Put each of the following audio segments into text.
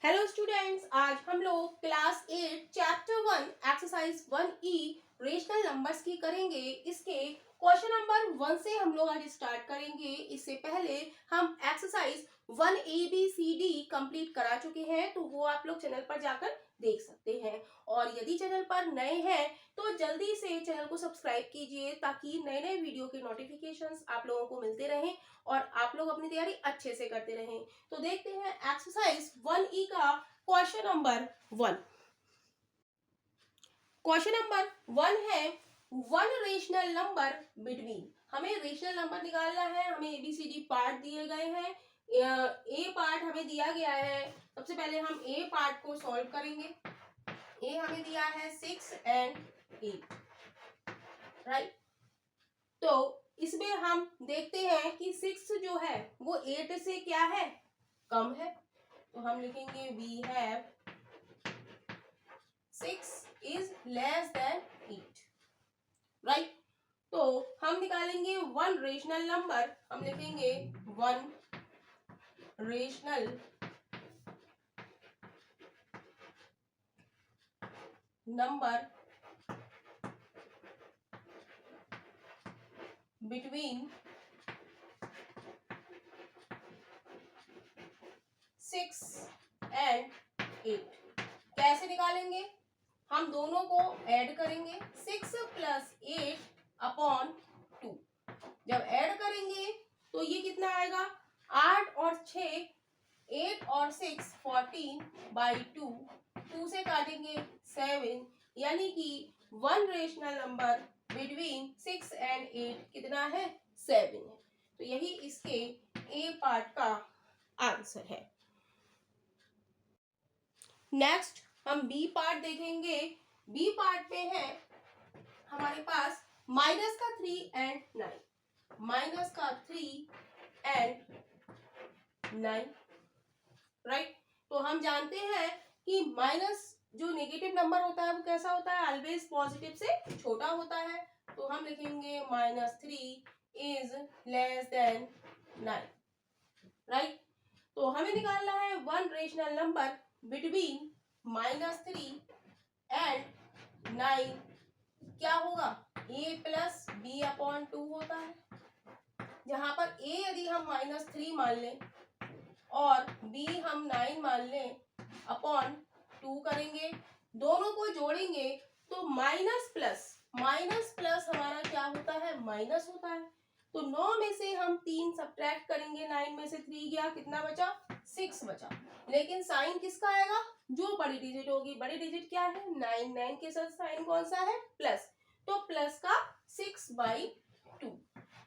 Hello students, आज हम लोग class 8 chapter 1 exercise 1E rational numbers की करेंगे। इसके क्वेश्चन नंबर 1 से हम लोग आज स्टार्ट करेंगे। इससे पहले हम एक्सरसाइज 1ABCD कंप्लीट करा चुके हैं, तो वो आप लोग चैनल पर जाकर देख सकते हैं। और यदि चैनल पर नए हैं तो जल्दी से चैनल को सब्सक्राइब कीजिए ताकि नए नए वीडियो के नोटिफिकेशंस आप लोगों को मिलते रहें और आप लोग अपनी तैयारी अच्छे से करते रहें। तो देखते हैं एक्सरसाइज 1E का क्वेश्चन नंबर 1। क्वेश्चन नंबर 1 है वन रेशनल नंबर बिटवीन। हमें रेशनल नंबर निकालना है। हमें एबीसीडी पार्ट दिए गए हैं। ए पार्ट हमें दिया गया है। सबसे पहले हम ए पार्ट को सॉल्व करेंगे। ए हमें दिया है 6 एंड 8, राइट। तो इसमें हम देखते हैं कि 6 जो है वो 8 से क्या है, कम है। तो हम लिखेंगे we have 6 is less than 8, right. तो हम निकालेंगे वन रेशनल नंबर। हम लिखेंगे one rational number between 6 and 8। कैसे निकालेंगे? हम दोनों को ऐड करेंगे। 6 प्लस 8 अपॉन 2। जब ऐड करेंगे तो ये कितना आएगा, 8 और 6, 8 और 6 14/2। 2 से काटेंगे 7, यानी कि one rational number between 6 and 8 कितना है, 7 है। तो यही इसके ए पार्ट का आंसर है। नेक्स्ट हम बी पार्ट देखेंगे। बी पार्ट में है हमारे पास माइनस का 3 एंड 9, माइनस का 3 एंड 9, राइट। तो हम जानते हैं कि माइनस जो नेगेटिव नंबर होता है वो कैसा होता है, ऑलवेज पॉजिटिव से छोटा होता है। तो हम लिखेंगे -3 इज लेस देन 9, राइट। तो हमें निकालना है one rational number between -3 and 9। क्या होगा, a प्लस बी अपॉन 2 होता है। जहां पर a यदि हम -3 मान लें और b हम 9 मान लें, अपॉन 2 करेंगे, दोनों को जोड़ेंगे तो माइनस प्लस हमारा क्या होता है, माइनस होता है। तो 9 में से हम 3 सब्ट्रैक्ट करेंगे, 9 में से 3 गया, कितना बचा, 6 बचा। लेकिन साइन किसका आएगा, जो बड़ी डिजिट होगी। बड़ी डिजिट क्या है, 9, 9 के साथ साइन कौन सा है, प्लस। तो प्लस का 6/2,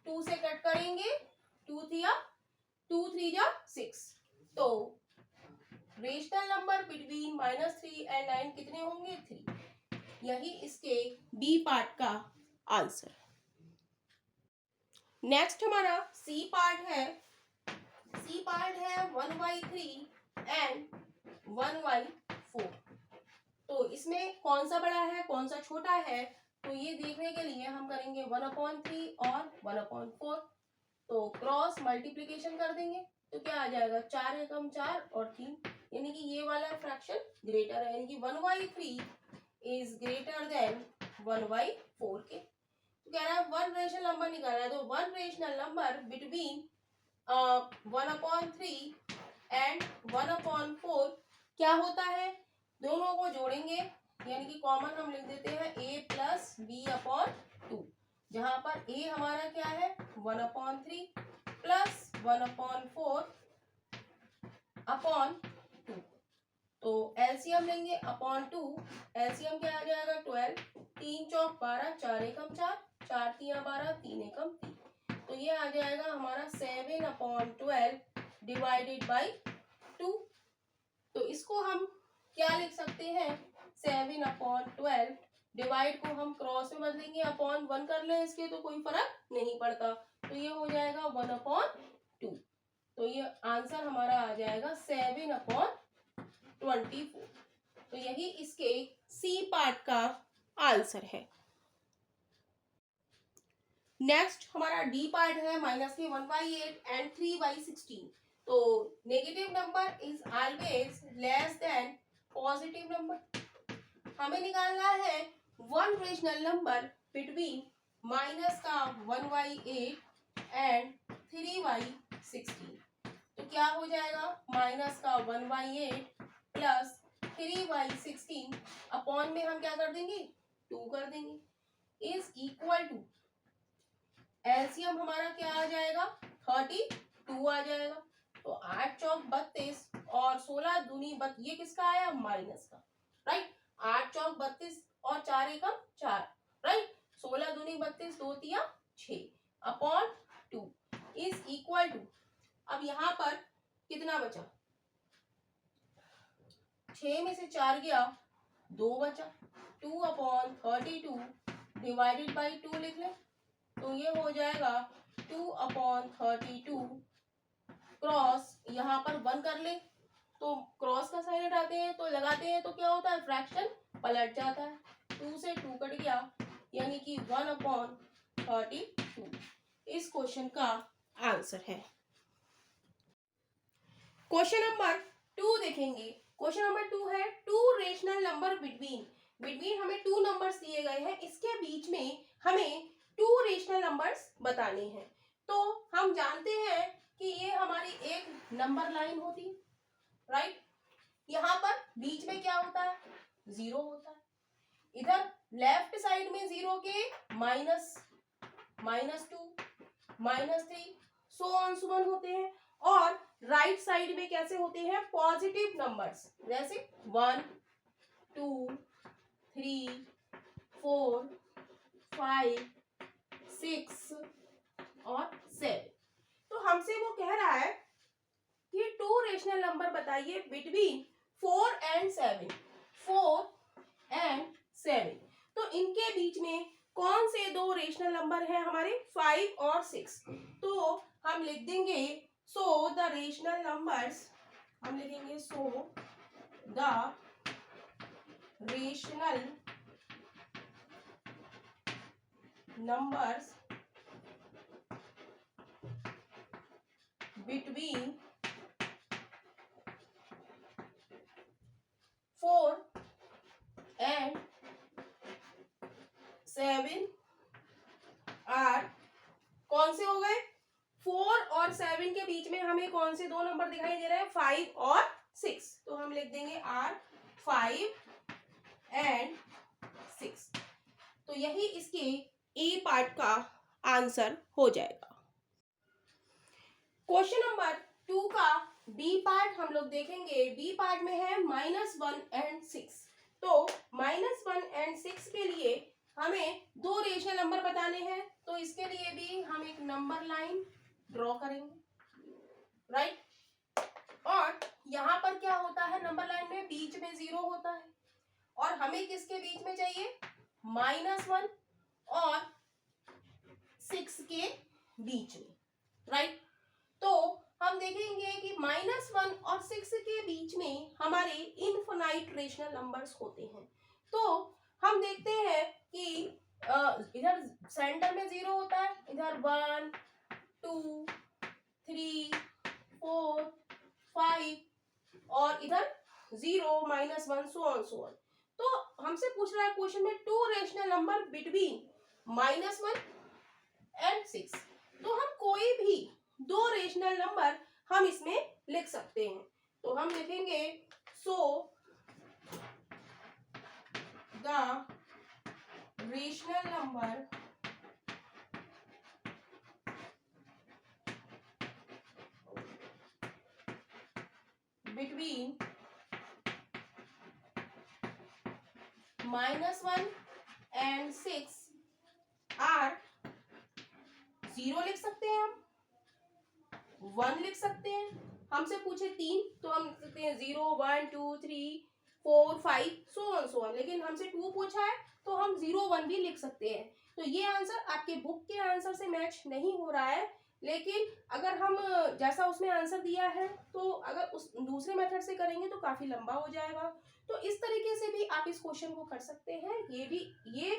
2 से कट करेंगे, 2 3 जा 6। तो रेशनल नंबर बिटवीन -3 एंड 9 कितने होंगे, 3। यही इसके बी पार्ट का आंसर। नेक्स्ट हमारा सी पार्ट है। सी पार्ट है 1/3 एंड 1/4। तो इसमें कौन सा बड़ा है कौन सा छोटा है, तो ये देखने के लिए हम करेंगे 1/3 और 1/4। तो क्रॉस मल्टीप्लीकेशन कर देंगे तो क्या आ जाएगा, 4 एकम 4 और 3, यानी कि ये वाला फ्रैक्शन ग्रेटर है, यानी कि 1/3 इज ग्रेटर देन 1/4 के। तो कह रहा है वन रेशनल नंबर निकालना है। तो one rational number between 1/3 and 1/4 क्या होता है, दोनों को जोड़ेंगे, यानी कि कॉमन हम लिख देते हैं a प्लस बी अपॉन 2। जहां पर a हमारा क्या है, 1/3 प्लस 1/4 अपॉन 2। तो एलसीएम लेंगे अपॉन 2, एलसीएम क्या आ जाएगा, 12, 3 चौक 12, 4 एकम 4, 4 तिया 12, 3 एकम 3। तो ये आ जाएगा हमारा 7/12 डिवाइडेड बाई 2। तो इसको हम क्या लिख सकते हैं, 7/12 डिवाइड को हम क्रॉस में बदलेंगे, अपॉन 1 कर लें इसके तो कोई फर्क नहीं पड़ता। तो ये हो जाएगा 1/2। तो ये आंसर हमारा आ जाएगा 7/24। तो यही इसके सी पार्ट का आंसर है। नेक्स्ट हमारा डी पार्ट है माइनस के 1/8 एंड 3/16। तो negative number is always less than positive number. हमें निकालना है one rational number between minus का 1/8 एंड 3/16। तो क्या हो जाएगा, माइनस का 1/8 प्लस 3/16 अपॉन में हम क्या कर देंगे, 2 कर देंगे, इज इक्वल टू एलसीएम हमारा क्या आ जाएगा, 32 आ जाएगा। तो 8 चौक 32 और 16 दूनी ये किसका आया, माइनस का, राइट। 8 चौक 32 और 4 एकम 4, राइट। 16 दूनी 32, 2 तिया 6 अपॉन 2 इज इक्वल टू, अब यहाँ पर कितना बचा, 6 में से 4 गया, 2 बचा, 2 अपॉन 32 डिवाइडेड बाई 2 लिख ले, तो ये हो जाएगा 2 अपॉन 32 क्रॉस यहाँ पर 1 कर ले, तो क्रॉस का साइन हटाते हैं तो लगाते हैं तो क्या होता है, फ्रैक्शन पलट जाता है, 2 से 2 कट गया, यानी कि 1 अपॉन 32 इस क्वेश्चन का आंसर है। क्वेश्चन नंबर 2 देखेंगे। क्वेश्चन नंबर 2 है टू रेशनल नंबर बिटवीन हमें 2 नंबर्स दिए गए हैं, इसके बीच में हमें 2 रेशनल नंबर्स बताने हैं। तो हम जानते हैं कि ये हमारी एक नंबर लाइन होती है, राइट। यहाँ पर बीच में क्या होता है, 0 होता है, इधर लेफ्ट साइड में 0 के -2 -3 सो ऑन सो ऑन होते हैं, और राइट साइड में कैसे होते हैं, पॉजिटिव नंबर्स, जैसे 1 2 3 4 5 6 और 7। तो हमसे वो कह रहा है कि 2 रेशनल नंबर बताइए बिटवीन 4 एंड 7, 4 एंड 7। तो इनके बीच में कौन से 2 रेशनल नंबर है हमारे, 5 और 6। तो हम लिख देंगे सो द रेशनल नंबर्स, हम लिखेंगे so the rational numbers between 4 and 7 are, कौन से हो गए, 4 और 7 के बीच में हमें कौन से 2 नंबर दिखाई दे रहे हैं, 5 और 6। तो हम लिख देंगे आर 5 एंड 6। तो यही इसके ए पार्ट का आंसर हो जाएगा। क्वेश्चन नंबर 2 का बी पार्ट हम लोग देखेंगे। बी पार्ट में है -1 एंड 6। तो -1 एंड 6 के लिए हमें 2 रेशनल नंबर बताने हैं, तो इसके लिए भी हम एक नंबर लाइन ड्रॉ करेंगे, राइट। और यहाँ पर क्या होता है, नंबर लाइन में बीच में 0 होता है, और हमें किसके बीच में चाहिए, -1 और 6 के बीच में, राइट। तो हम देखेंगे कि -1 और 6 के बीच में हमारे इनफिनाइट रेशनल नंबर्स होते हैं। तो हम देखते हैं कि इधर सेंटर में 0 होता है, इधर 1 2 3 4 5 और इधर 0 -1 सो ऑन। तो हमसे पूछ रहा है क्वेश्चन में 2 रेशनल नंबर बिटवीन -1 एंड 6। तो हम कोई भी 2 रेशनल नंबर हम इसमें लिख सकते हैं। तो हम लिखेंगे so the rational number between -1 and 6 are, 0 लिख सकते हैं, हम 1 लिख सकते हैं, हमसे पूछे 3 तो हम लिख सकते हैं 0 1 2 3 4 5 सो ऑन। लेकिन हमसे 2 पूछा है तो हम 0 1 भी लिख सकते हैं। तो ये आंसर आपके बुक के आंसर से मैच नहीं हो रहा है, लेकिन अगर हम जैसा उसमें आंसर दिया है तो अगर उस दूसरे मेथड से करेंगे तो काफी लंबा हो जाएगा। तो इस तरीके से भी आप इस क्वेश्चन को कर सकते हैं। ये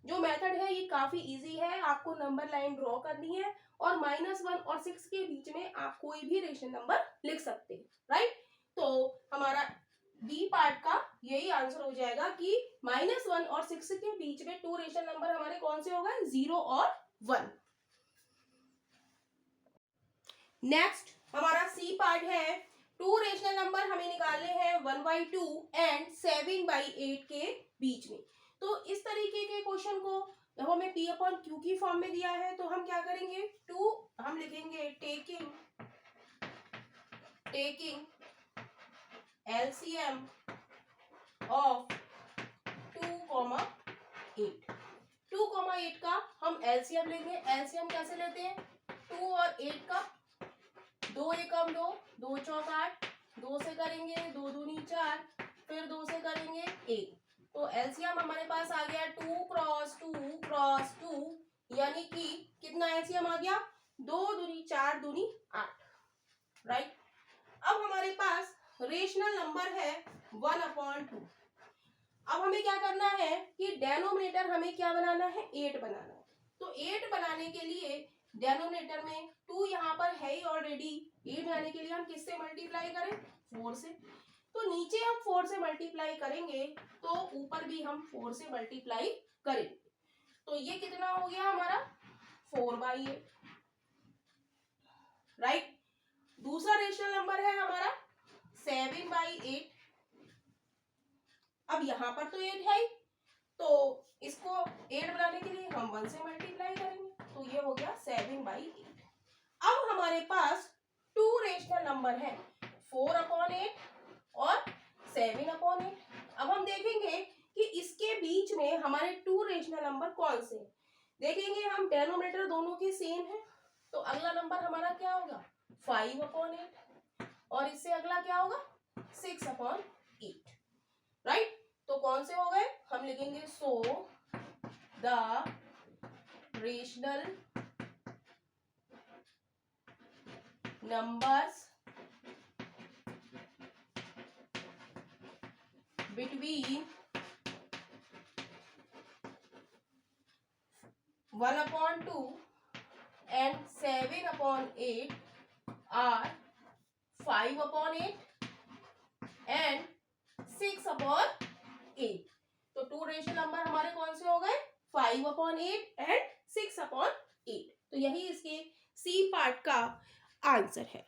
जो मेथड है ये काफी इजी है, आपको नंबर लाइन ड्रॉ करनी है और -1 और 6 के बीच में आप कोई भी रेशनल नंबर लिख सकते हैं, राइट। तो हमारा बी पार्ट का यही आंसर हो जाएगा कि -1 और 6 के बीच में 2 रेशनल नंबर हमारे कौन से हो गए, 0 और 1। नेक्स्ट हमारा सी पार्ट है, 2 रेशनल नंबर हमें निकालने हैं 1/2 एंड 7/8 के बीच में। तो इस तरीके के क्वेश्चन को हमें P अपॉन Q की फॉर्म में दिया है, तो हम क्या करेंगे, 2 हम लिखेंगे टेकिंग LCM ऑफ 2,8 का हम LCM लेंगे। LCM कैसे लेते हैं, 2 और 8 का, 2 एकम 2, 2 चौक 8, 2 से करेंगे 2 दूनी 4, फिर 2 से करेंगे 1। तो एलसीएम हमारे पास आ गया 2 क्रॉस 2, यानी कि कितना एलसीएम आ गया, 2 दूनी 4 दूनी 8, राइट। अब हमारे पास रेशनल नंबर है 1/2। अब हमें क्या करना है कि डेनोमिनेटर हमें क्या बनाना है, 8 बनाना है। तो 8 बनाने के लिए डेनोमिनेटर में 2 यहाँ पर है ही ऑलरेडी, 8 बनाने के लिए हम किससे मल्टीप्लाई करें, 4 से। तो नीचे हम 4 से मल्टीप्लाई करेंगे तो ऊपर भी हम 4 से मल्टीप्लाई करेंगे। तो ये कितना हो गया हमारा 4/8, राइट। दूसरा रेशनल नंबर है हमारा 7/8। अब यहाँ पर तो 8 है ही, तो इसको 8 बनाने के लिए हम 1 से मल्टीप्लाई करेंगे, तो ये हो गया 7/8। अब हमारे पास 2 रेशनल नंबर है 4/8 और 7/8। अब हम देखेंगे कि इसके बीच में हमारे 2 रेशनल नंबर कौन से हैं। देखेंगे हम डेनोमिनेटर दोनों के सेम है, तो अगला नंबर हमारा क्या होगा 5/8 और इससे अगला क्या होगा 6/8, राइट। तो कौन से हो गए, हम लिखेंगे so the rational numbers between 1/2 and 7/8 are 5/8 and 6/8। तो 2 रेशनल नंबर हमारे कौन से हो गए 5/8 and 6/8। तो यही इसके सी पार्ट का आंसर है।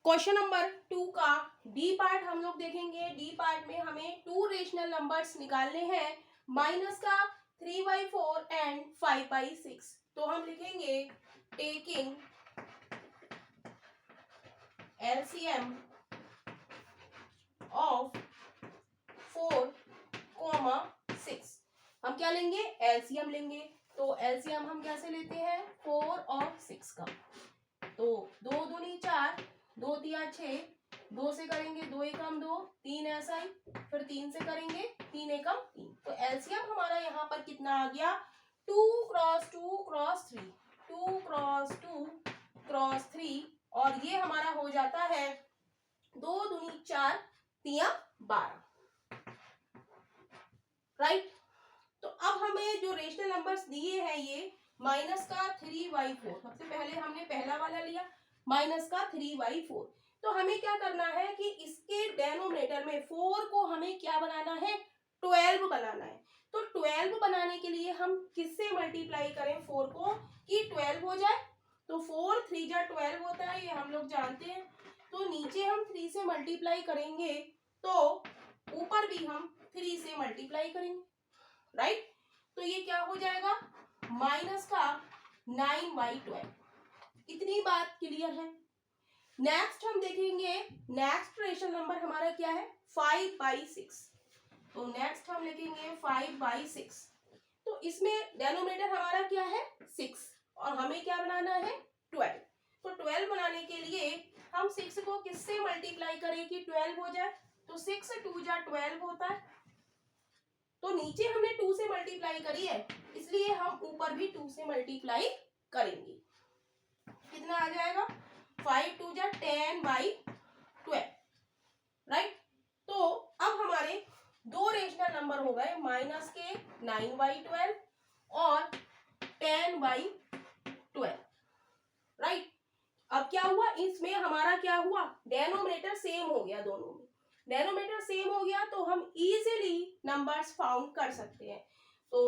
क्वेश्चन नंबर 2 का डी पार्ट हम लोग देखेंगे। डी पार्ट में हमें 2 रेशनल नंबर्स निकालने हैं, माइनस का 3/4 एंड 5/6। तो हम लिखेंगे टेकिंग LCM ऑफ 4,6। हम क्या लेंगे, LCM लेंगे। तो LCM हम कैसे लेते हैं 4 और 6 का, तो 2 दूनी 4, 2 तिया 6, 2 से करेंगे 2 एकम 2, 3 ऐसा ही, फिर 3 से करेंगे 3 एकम 3। तो एलसीएम हमारा यहाँ पर कितना आ गया 2 क्रॉस 2 क्रॉस 3, 2 क्रॉस 2 क्रॉस 3, और ये हमारा हो जाता है 2 दूनी 4 तिया 12, राइट। तो अब हमें जो रेशनल नंबर्स दिए हैं ये माइनस का 3/4, सबसे पहले हमने पहला वाला लिया माइनस का 3/4। तो हमें क्या करना है कि इसके डेनोमिनेटर में 4 को हमें क्या बनाना है 12 बनाना है। तो 12 बनाने के लिए हम किससे मल्टीप्लाई करें 4 को कि 12 हो जाए। तो 4 3 जा 12 होता है, ये हम लोग जानते हैं। तो नीचे हम 3 से मल्टीप्लाई करेंगे तो ऊपर भी हम 3 से मल्टीप्लाई करेंगे, राइट। तो ये क्या हो जाएगा माइनस का 9/12। इतनी बात क्लियर है। नेक्स्ट हम देखेंगे, नेक्स्ट रेशनल नंबर हमारा क्या है 5/6। तो नेक्स्ट हम लिखेंगे 5/6। तो इसमें डेनोमिनेटर हमारा क्या है 6 और हमें क्या बनाना है 12। तो 12 बनाने के लिए हम 6 को किससे मल्टीप्लाई करें कि 12 हो जाए। तो 6 2 जा 12 होता है। तो नीचे हमने 2 से मल्टीप्लाई करी है, इसलिए हम ऊपर भी 2 से मल्टीप्लाई करेंगे। कितना आ जाएगा 5 2 जा 10/12, राइट। तो अब हमारे 2 रेशनल नंबर हो गए माइनस के 9/12 और 10/12, राइट। अब क्या हुआ, इसमें हमारा क्या हुआ, डेनोमिनेटर सेम हो गया, दोनों में डेनोमिनेटर सेम हो गया तो हम इजीली नंबर्स फाउंड कर सकते हैं। तो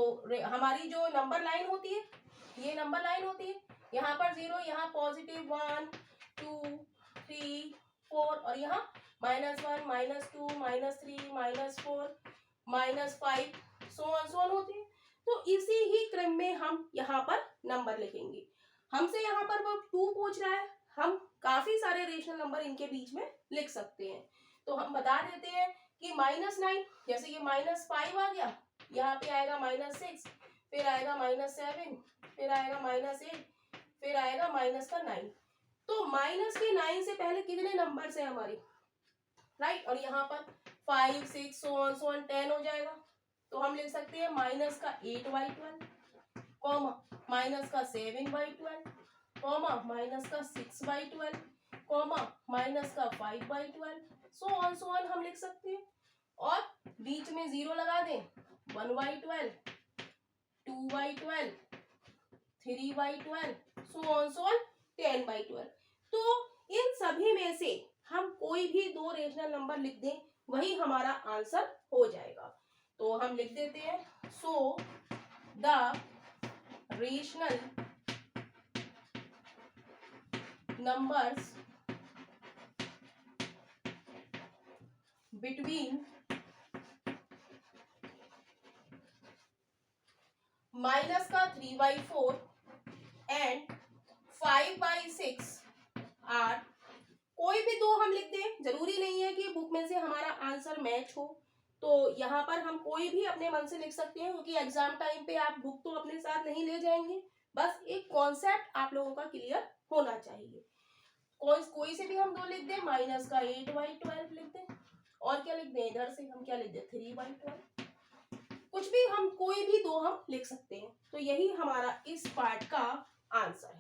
हमारी जो नंबर लाइन होती है, ये नंबर लाइन होती है, यहाँ पर 0, यहाँ पॉजिटिव 1 2 3 4 और यहाँ -1 -2 -3 -4 -5 सो ऑन होती है। तो इसी ही क्रम में हम यहाँ पर नंबर लिखेंगे। हमसे यहाँ पर वो 2 पूछ रहा है, हम काफी सारे रेशनल नंबर इनके बीच में लिख सकते हैं। तो हम बता देते हैं कि -9, जैसे ये -5 आ गया, यहाँ पे आएगा -6, फिर आएगा -7, फिर आएगा -8, फिर आएगा -9। तो माइनस के 9 से पहले कितने नंबर है हमारे, राइट। और यहाँ पर 5 6 सो ऑन 10 हो जाएगा। तो हम लिख सकते हैं माइनस का 8/12, कॉमा माइनस का 7/12, कॉमा माइनस का 6/12, कॉमा माइनस का 5/12, सो ऑन हम लिख सकते हैं। और बीच में 0 लगा दें, 1/12, 2/12, 3/12, सो ऑन 10/12। तो इन सभी में से हम कोई भी 2 रेशनल नंबर लिख दें, वही हमारा आंसर हो जाएगा। तो हम लिख देते हैं, सो the rational numbers between minus का 3/4 एंड 5/6 आर, कोई भी 2 हम लिख दें, जरूरी नहीं है कि बुक में से हमारा आंसर मैच हो। तो यहाँ पर हम कोई भी अपने मन से लिख सकते हैं, क्योंकि एग्जाम टाइम पे आप बुक तो अपने साथ नहीं ले जाएंगे, बस एक कॉन्सेप्ट आप लोगों का क्लियर होना चाहिए। कोई से भी हम 2 लिख दें, माइनस का 8/12 लिख दें, और क्या लिख दें, इधर से हम क्या लिख दें, 3/12, कुछ भी हम कोई भी 2 हम लिख सकते हैं। तो यही हमारा इस पार्ट का आंसर है।